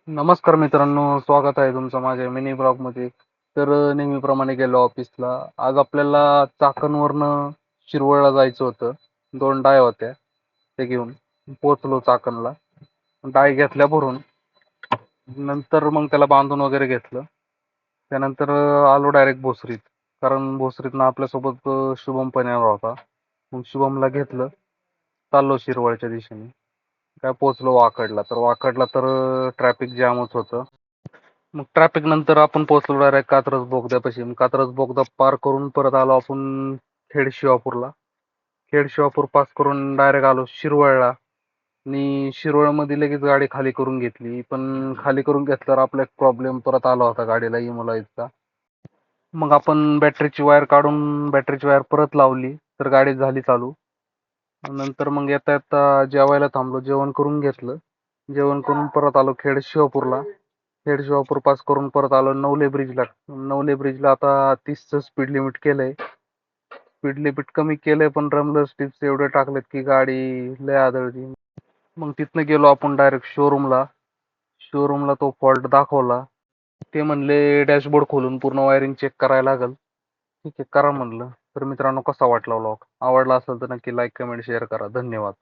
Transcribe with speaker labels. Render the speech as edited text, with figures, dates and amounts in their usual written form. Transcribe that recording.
Speaker 1: नमस्कार मित्रांनो, स्वागत आहे तुमचं माझ्या मिनी ब्लॉगमध्ये. तर नेहमीप्रमाणे गेलो ऑफिसला. आज आपल्याला चाकणवरनं शिरवळला जायचं होतं. 2 डाय होत्या, ते घेऊन पोहोचलो चाकणला. डाय घेतल्या भरून. नंतर मग त्याला बांधून वगैरे घेतलं. त्यानंतर आलो डायरेक्ट भोसरीत. कारण भोसरीतनं आपल्यासोबत शुभम पण येणार होता. मग शुभमला घेतलं, चाललो शिरवळच्या दिशेने. काय पोहोचलो वाकडला. तर वाकडला तर ट्रॅफिक जामच होतं. मग ट्रॅफिक नंतर आपण पोहोचलो डायरेक्ट कात्रज बोगद्यापाशी. मग कात्रज बोगदा पार करून परत आलो आपण खेड शिवापूरला. खेड शिवापूर पास करून डायरेक्ट आलो शिरवळला. आणि शिरवळमध्ये लगेच गाडी खाली करून घेतली. पण खाली करून घेतल्यावर आपला एक प्रॉब्लेम परत आला होता गाडीला इमोलाईजचा. मग आपण बॅटरीची वायर काढून बॅटरीची वायर परत लावली तर गाडी झाली चालू. नंतर मग येता येता जेवायला थांबलो, जेवण करून घेतलं. जेवण करून परत आलो खेड शिवापूरला. खेड शिवापूर पास करून परत आलो नवले ब्रिजला. नवले ब्रिजला आता 30चं स्पीड लिमिट केलंय. स्पीड लिमिट कमी केलंय पण रमलर्स टिप्स एवढे टाकलेत की गाडी लय आदळली. मग तिथनं गेलो आपण डायरेक्ट शोरूमला. शोरूमला तो फॉल्ट दाखवला. ते म्हणले डॅशबोर्ड खोलून पूर्ण वायरिंग चेक करायला लागल. ठीक आहे, करा म्हणलं. तर मित्रांनो, कसा वाटला व्लॉग? आवडला असेल तर नक्की लाईक, कमेंट, शेअर करा. धन्यवाद.